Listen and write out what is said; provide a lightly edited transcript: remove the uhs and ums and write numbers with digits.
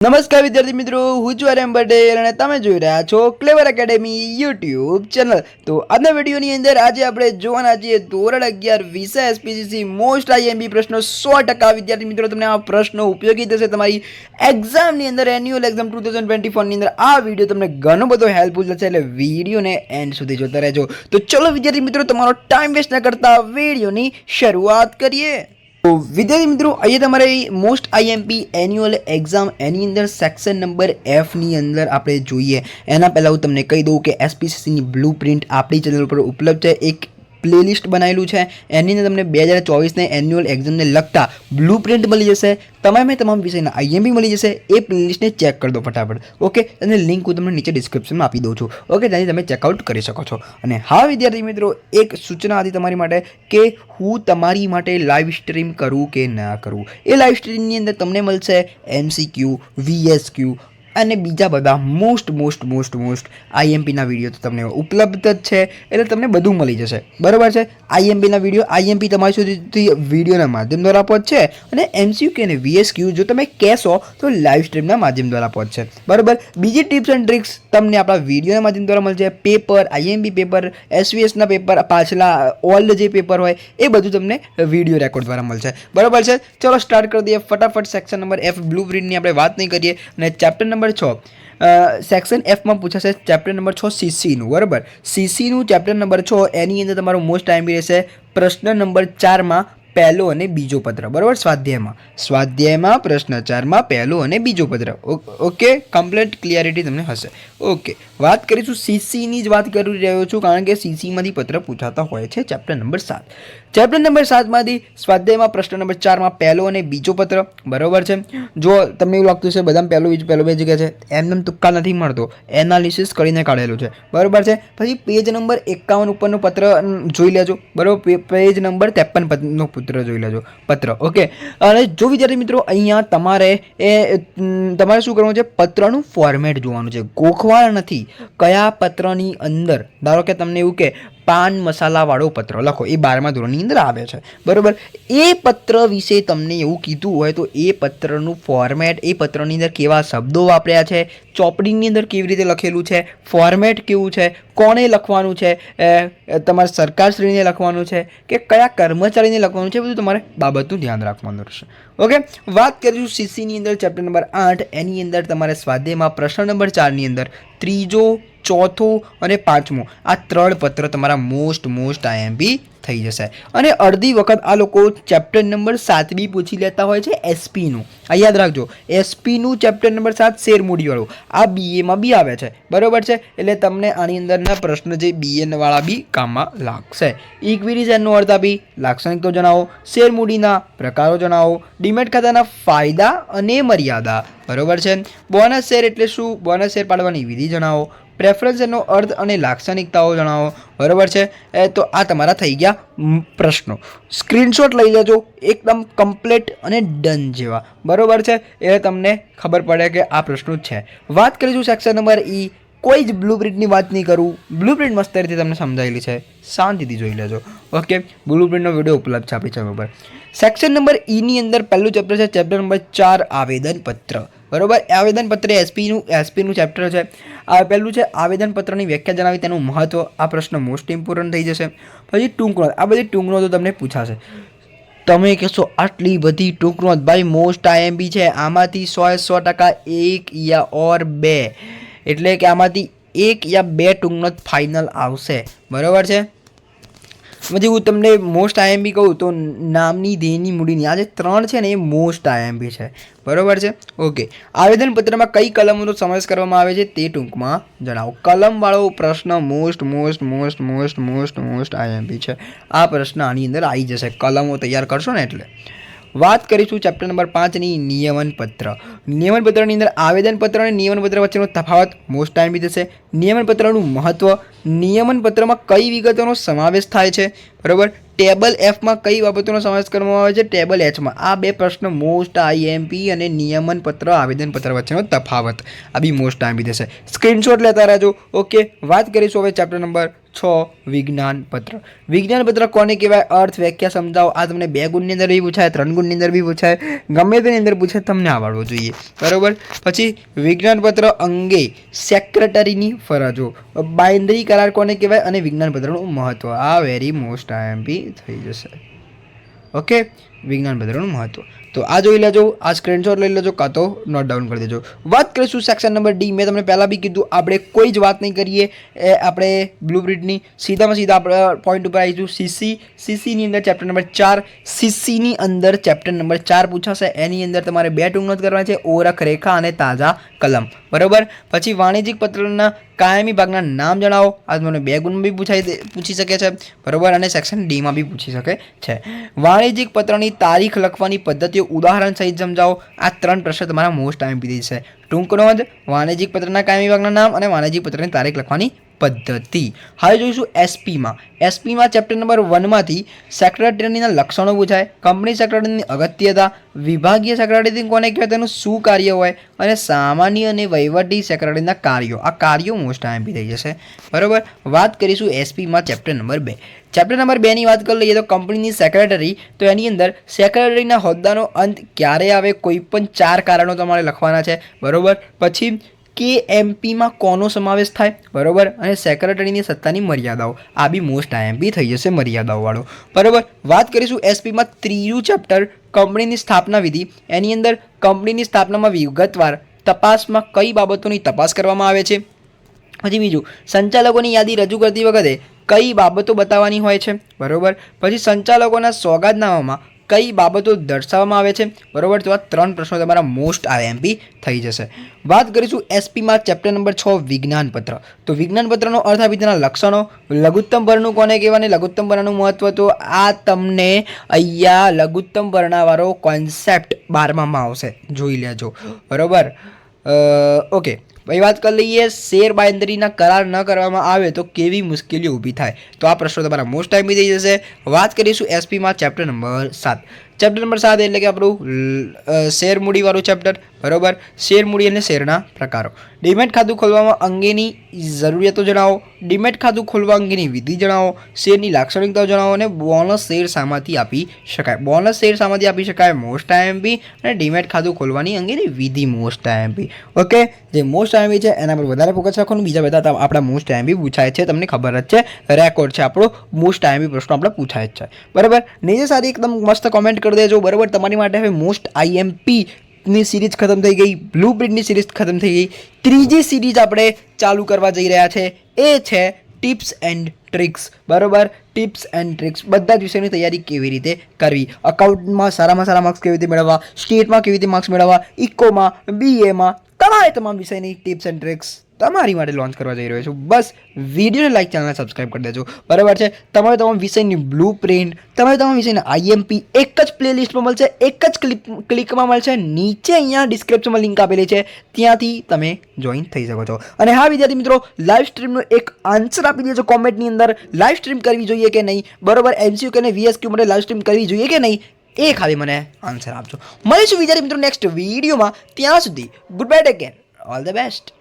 નમસ્કાર વિદ્યાર્થી મિત્રો, હું છું આર્યન પટેલ અને તમે જોઈ રહ્યા છો ક્લેવર એકેડેમી યુટ્યુબ ચેનલ। તો આજના વિડીયોની અંદર આજે આપણે જોવાના છીએ ધોરણ 11 વિષય એસપીસીસી મોસ્ટ આઈએમપી પ્રશ્નો 100% વિદ્યાર્થી મિત્રો તમને આ પ્રશ્નો ઉપયોગી થશે તમારી એક્ઝામની અંદર, એન્યુઅલ એક્ઝામ 2024 ની અંદર આ વિડીયો તમને ઘણો બધો હેલ્પફુલ થશે, એટલે વિડીયોને એન્ડ સુધી જોતા રહેજો। તો ચલો વિદ્યાર્થી મિત્રો, તમારો ટાઈમ વેસ્ટ ન કરતા વિડીયોની શરૂઆત કરીએ। તો વિદ્યાર્થી મિત્રો, અહીંયા તમારે મોસ્ટ આઈએમપી એન્યુઅલ એક્ઝામ એની અંદર સેક્શન નંબર એફની અંદર આપણે જોઈએ એના પહેલાં હું તમને કહી દઉં કે એસપીસીસીની બ્લુ પ્રિન્ટ આપણી ચેનલ પર ઉપલબ્ધ છે। એક પ્લેલિસ્ટ બનાવેલું છે, એની અંદર તમને 2024ને એન્યુઅલ એક્ઝામને લગતા બ્લુ પ્રિન્ટ મળી જશે, તમામ વિષયના આઈએમપી મળી જશે। એ પ્લેલિસ્ટને ચેક કરી દો ફટાફટ, ઓકે। અને લિંક હું તમને નીચે ડિસ્ક્રિપ્શનમાં આપી દઉં છું, ઓકે, ત્યાંથી તમે ચેકઆઉટ કરી શકો છો। અને હા વિદ્યાર્થી મિત્રો, એક સૂચના હતી તમારી માટે કે હું તમારી માટે લાઈવ સ્ટ્રીમ કરું કે ના કરું। એ લાઈવ સ્ટ્રીમની અંદર તમને મળશે MCQ, VSQ અને બીજા બધા મોસ્ટ આઈએમપીના વિડીયો તો તમને ઉપલબ્ધ જ છે, એટલે તમને બધું મળી જશે, બરાબર છે। આઈએમપીના વિડીયો, આઈએમપી તમારી સુધી વિડીયોના માધ્યમ દ્વારા પહોંચશે અને MCQ અને VSQ જો તમે કહેશો તો લાઈવ સ્ટ્રીમના માધ્યમ દ્વારા પહોંચશે, બરાબર। બીજી ટિપ્સ એન્ડ ટ્રિક્સ તમને આપણા વિડીયોના માધ્યમ દ્વારા મળશે, પેપર, આઈએમપી પેપર, SVSના પેપર, પાછલા ઓલ્ડ જે પેપર હોય એ બધું તમને વિડીયો રેકોર્ડ દ્વારા મળશે, બરાબર છે। ચલો સ્ટાર્ટ કરી દઈએ ફટાફટ। સેક્શન નંબર F બ્લુ પ્રિન્ટની આપણે વાત નહીં કરીએ અને ચેપ્ટર નંબર 6 સેક્શન એફમાં પૂછાશે ચેપ્ટર નંબર 6 સીસીનું, બરાબર। સીસીનું ચેપ્ટર નંબર 6 એની અંદર તમારો મોસ્ટ ટાઈમ રહેશે પ્રશ્ન નંબર 4માં પહેલો અને બીજો પત્ર, બરાબર। સ્વાધ્યાયમાં પ્રશ્ન 4માં પહેલો અને બીજો પત્ર, ઓકે, કમ્પ્લીટ ક્લિયરિટી તમને હશે, ઓકે। વાત કરીશું સીસીની જ વાત કરી રહ્યો છું, કારણ કે સીસીમાંથી પત્ર પૂછાતા હોય છે ચેપ્ટર નંબર 7। ચેપ્ટર નંબર 7માંથી સ્વાધ્યાયમાં પ્રશ્ન નંબર 4માં પહેલો અને બીજો પત્ર, બરાબર છે। જો તમને એવું લાગતું છે બધા પહેલો બે જગ્યા છે, એમને તુક્કા નથી મળતો, એનાલિસિસ કરીને કાઢેલું છે, બરાબર છે। પછી પેજ નંબર 51 ઉપરનું પત્ર જોઈ લેજો, બરાબર। પેજ નંબર 53 નો પત્ર જોઈ લેજો, પત્ર, ઓકે। અને જો વિદ્યાર્થી મિત્રો અહીંયા તમારે શું કરવાનું છે, પત્રનું ફોર્મેટ જોવાનું છે, ગોખવાળ નથી। કયા પત્રની અંદર, ધારો કે તમને એવું કે પાન મસાલા વાળો પત્ર લખો, એ 12મા ધોરણની અંદર આવે છે, બરાબર। એ પત્ર વિશે તમને એવું કીધું હોય તો એ પત્રનું ફોર્મેટ, એ પત્રની અંદર કેવા શબ્દો વાપર્યા છે, ચોપડીની અંદર કેવી રીતે લખેલું છે, ફોર્મેટ કેવું છે, કોણે લખવાનું છે, તમારે સરકારશ્રીને લખવાનું છે કે કયા કર્મચારીને લખવાનું છે, બધું તમારે બાબતનું ધ્યાન રાખવાનું રહેશે, ઓકે। વાત કરીશું સીસીની અંદર ચેપ્ટર નંબર 8 એની અંદર તમારે સ્વાધ્યાયમાં પ્રશ્ન નંબર 4ની અંદર ત્રીજો, ચોથો અને પાંચમો આ 3 પત્ર તમારા મોસ્ટ આઈએમપી થઈ જશે। અને અડધી વખત આ લોકો ચેપ્ટર નંબર 7 બી પૂછી લેતા હોય છે, એસપીનું, આ યાદ રાખજો, એસપીનું ચેપ્ટર નંબર 7 શેરમૂડીવાળું આ બીએમાં બી આવે છે, બરાબર છે। એટલે તમને આની અંદરના પ્રશ્ન જે બીએ વાળા બી કામમાં લાગશે। ઇક્વિટીનો અર્થ આપી, લાક્ષણિકતાઓ જણાવો, શેરમૂડીના પ્રકારો જણાવો, ડીમેટ ખાતાના ફાયદા અને મર્યાદા, બરાબર છે। બોનસ શેર એટલે શું, બોનસ શેર પાડવાની વિધિ જણાવો, પ્રેફરન્સનો અર્થ અને લાક્ષણિકતાઓ જણાવો, બરાબર છે। તો આ તમારા થઈ ગયા પ્રશ્નો, સ્ક્રીનશોટ લઈ લેજો એકદમ કમ્પ્લીટ અને ડન જેવા, બરાબર છે। એ તમને ખબર પડે કે આ પ્રશ્નો છે। વાત કરીશું સેક્શન નંબર E, કોઈ જ બ્લુ પ્રિન્ટની વાત નહીં કરું, બ્લુ પ્રિન્ટ મસ્ત રીતે તમને સમજાયેલી છે, શાંતિથી જોઈ લેજો, ઓકે। બ્લુ પ્રિન્ટનો વિડીયો ઉપલબ્ધ છે આપણી ચેનલ પર। સેક્શન નંબર E ની અંદર પહેલું ચેપ્ટર છે ચેપ્ટર નંબર 4 આવેદનપત્ર, બરાબર। આવેદનપત્ર એસપીનું ચેપ્ટર છે। આ પહેલું છે આવેદનપત્રની વ્યાખ્યા જણાવી, તેનું મહત્વ, આ પ્રશ્ન મોસ્ટ ઇમ્પોર્ટન્ટ થઈ જશે। પછી ટૂંકનોંધ, આ બધી ટૂંકનોંધો તમને પૂછાશે, તમે કહેશો આટલી બધી ટૂંકનોંધ, ભાઈ મોસ્ટ આઈએમપી છે, આમાંથી 100% 1 યા ઓર 2, એટલે કે આમાંથી 1 યા 2 ટૂંકનોંધ ફાઇનલ આવશે, બરાબર છે। પછી હું તમને મોસ્ટ આઈએમપી કહું તો નામની, ધ્યેયની, મૂડીની, આ જે 3 છે ને એ મોસ્ટ આઈએમપી છે, બરાબર છે, ઓકે। આવેદનપત્રમાં કઈ કલમોનો સમાવેશ કરવામાં આવે છે તે ટૂંકમાં જણાવો। કલમવાળો પ્રશ્ન મોસ્ટ આઈએમપી છે, આ પ્રશ્ન આની અંદર આવી જશે, કલમો તૈયાર કરશો ને એટલે। વાત કરીશું ચેપ્ટર નંબર 5ની નિયમનપત્ર। નિયમનપત્રની અંદર આવેદનપત્ર અને નિયમનપત્ર વચ્ચેનો તફાવત મોસ્ટ આઈએમપી થશે। નિયમનપત્રનું મહત્વ, નિયમનપત્રમાં કઈ વિગતોનો સમાવેશ થાય છે, બરાબર। ટેબલ એફમાં કઈ બાબતોનો સમાવેશ કરવામાં આવે છે, ટેબલ એચમાં, આ 2 પ્રશ્ન મોસ્ટ આઈએમપી અને નિયમનપત્ર આવેદનપત્ર વચ્ચેનો તફાવત, આ બી મોસ્ટ આઈએમપી થશે, સ્ક્રીનશોટ લેતા રહેજો, ઓકે। વાત કરીશું હવે ચેપ્ટર નંબર 6 વિજ્ઞાન પત્ર. વિજ્ઞાન પત્ર કોને કહેવાય, અર્થ વ્યાખ્યા સમજાવો. આ તમને 2 ગુણની અંદર બી પૂછાય, 3 ગુણની અંદર બી પૂછાય, ગમે તેની અંદર પૂછાય, તમને આવડવું જોઈએ. બરાબર. પછી વિજ્ઞાન પત્ર અંગે સેક્રેટરીની ફરજો, બાંયધરી કરાર કોને કહેવાય અને વિજ્ઞાન પત્રનું મહત્વ. આ વેરી મોસ્ટ આઈએમપી થઈ જશે. ઓકે, વિજ્ઞાન પત્રનું મહત્વ તો આ જોઈ લેજો, આ સ્ક્રીનશોટ લઈ લેજો, કાં તો નોટ ડાઉન કરી દેજો. વાત કરીશું સેક્શન નંબર ડી. મેં તમને પહેલાં બી કીધું આપણે કોઈ જ વાત નહીં કરીએ આપણે બ્લુપ્રિન્ટની, સીધામાં સીધા આપણે પોઈન્ટ ઉપર આવીશું. સીસીની અંદર ચેપ્ટર નંબર 4, સીસીની અંદર ચેપ્ટર નંબર 4 પૂછાશે. એની અંદર તમારે 2 ટૂંક નોંધ કરવાના છે, ઓળખ રેખા અને તાજા કલમ. બરાબર. પછી વાણિજ્યિક પત્રના કાયમી ભાગના નામ જણાવો. આ તમને 2 ગુણ બી પૂછી શકે છે. બરાબર. અને સેક્શન ડીમાં બી પૂછી શકે છે. વાણિજ્યિક પત્રની તારીખ લખવાની પદ્ધતિઓ ઉદાહરણ સહિત સમજાવો. આ 3 પ્રશ્ન તમારા મોસ્ટ આઈએમપી છે. ટૂંક નોંધ, વાણિજ્યિક પત્રના કાયમી ભાગના નામ અને વાણિજ્યિક પત્રની તારીખ લખવાની પદ્ધતિ. હવે જોઈશું એસપીમાં ચેપ્ટર નંબર 1માંથી સેક્રેટરીના લક્ષણો પૂછાય, કંપની સેક્રેટરીની અગત્યતા, વિભાગીય સેક્રેટરી કોને કહેવાય, તેનું શું કાર્ય હોય, અને સામાન્ય અને વહીવટી સેક્રેટરીના કાર્યો. આ કાર્યો મોસ્ટ આઈએમપી થઈ જશે. બરાબર. વાત કરીશું એસપીમાં ચેપ્ટર નંબર 2. ચેપ્ટર નંબર 2ની વાત કરી લઈએ તો કંપનીની સેક્રેટરી, તો એની અંદર સેક્રેટરીના હોદ્દાનો અંત ક્યારે આવે, કોઈ પણ 4 કારણો તમારે લખવાના છે. બરાબર. પછી KMPમાં કોનો સમાવેશ થાય. બરાબર. અને સેક્રેટરીની સત્તાની મર્યાદાઓ. આ બી મોસ્ટ આઈએમપી થઈ જશે, મર્યાદાઓવાળો. બરાબર. વાત કરીશું એસપીમાં 3જું ચેપ્ટર કંપનીની સ્થાપના વિધિ. એની અંદર કંપનીની સ્થાપનામાં વિગતવાર તપાસમાં કઈ બાબતોની તપાસ કરવામાં આવે છે. પછી બીજું, સંચાલકોની યાદી રજૂ કરતી વખતે કઈ બાબતો બતાવવાની હોય છે. બરાબર. પછી સંચાલકોના સોગાદનામામાં કઈ બાબતો દર્શાવવામાં આવે છે. બરાબર. તો આ 3 પ્રશ્નો તમારા મોસ્ટ આઈએમપી થઈ જશે. વાત કરીશું એસપીમાં ચેપ્ટર નંબર 6 વિજ્ઞાન પત્ર. તો વિજ્ઞાન પત્રનો અર્થ આપી તેના લક્ષણો, લઘુત્તમ ભરનું કોને કહેવાય, લઘુત્તમ ભરનું મહત્વ. તો આ તમને અહીંયા લઘુત્તમ ભરણાવાળો કોન્સેપ્ટ 12માં આવશે, જોઈ લેજો. બરાબર. ઓકે. ભાઈ વાત કરી લઈએ, શેર બાંયધરીના કરાર ન કરવામાં આવે તો કેવી મુશ્કેલીઓ ઊભી થાય. તો આ પ્રશ્નો તમારા મોસ્ટ ટાઈમ થઈ જશે. વાત કરીશું એસપીમાં ચેપ્ટર નંબર 7. ચેપ્ટર નંબર 7 એટલે કે આપણું શેર મૂડીવાળું ચેપ્ટર. બરાબર. શેર મૂડી અને શેરના પ્રકારો. ડીમેટ ખાતું ખોલવામાં અંગેની જરૂરિયાતો જણાવો, ડીમેટ ખાતું ખોલવા અંગેની વિધિ જણાવો, શેરની લાક્ષણિકતાઓ જણાવો, અને બોનસ શેર શામાંથી આપી શકાય. બોનસ શેર શામાંથી આપી શકાય, મોસ્ટ આઈએમપી. અને ડીમેટ ખાતું ખોલવાની અંગેની વિધિ મોસ્ટ આઈએમપી. ઓકે. જે મોસ્ટ આઈએમપી છે એના પર વધારે ફોકસ રાખવાનું. બીજા બધા આપણા મોસ્ટ આઈએમપી પૂછાય છે, તમને ખબર જ છે, રેકોર્ડ છે આપણો, મોસ્ટ આઈએમપી પ્રશ્નો આપણે પૂછાય જ છે. બરાબર. નીચે સારી એકદમ મસ્ત કોમેન્ટ કરી દેજો. બરાબર. તમારી માટે હવે મોસ્ટ આઈએમપી ની સિરીઝ ખતમ થઈ ગઈ, બ્લુપ્રિન્ટની સિરીઝ ખતમ થઈ ગઈ. 3જી સિરીઝ આપણે ચાલુ કરવા જઈ રહ્યા છે, એ છે ટિપ્સ એન્ડ ટ્રિક્સ. બરાબર. ટિપ્સ એન્ડ ટ્રિક્સ, બધા જ વિષયની તૈયારી કેવી રીતે કરવી, અકાઉન્ટમાં સારામાં સારા માર્ક્સ કેવી રીતે મેળવવા, સ્ટેટમાં કેવી રીતે માર્ક્સ મેળવવા, ઇકોમાં, BAમાં, તમામ વિષયની ટિપ્સ એન્ડ ટ્રિક્સ તમારી માટે લોન્ચ કરવા જઈ રહ્યો છું. બસ વિડીયોને લાઈક, ચેનલને સબસ્ક્રાઈબ કરી દેજો. બરાબર છે. તમામ વિષયની બ્લુપ્રિન્ટ, તમામ વિષયના આઈએમપી એક જ પ્લેલિસ્ટમાં મળશે, એક જ ક્લિકમાં મળશે. નીચે અહીંયા ડિસ્ક્રિપ્શનમાં લિંક આપેલી છે, ત્યાંથી તમે જોઈન થઈ શકો છો. અને હા વિદ્યાર્થી મિત્રો, લાઈવ સ્ટ્રીમનો એક આન્સર આપી દેજો કોમેન્ટની અંદર. લાઈવ સ્ટ્રીમ કરવી જોઈએ કે નહીં. બરાબર. MCQ અને VSQ માટે લાઈવ સ્ટ્રીમ કરવી જોઈએ કે નહીં, એ ખાલી મને આન્સર આપજો. મળીશું વિદ્યાર્થી મિત્રો નેક્સ્ટ વિડીયોમાં. ત્યાં સુધી good bye, take care, all the best.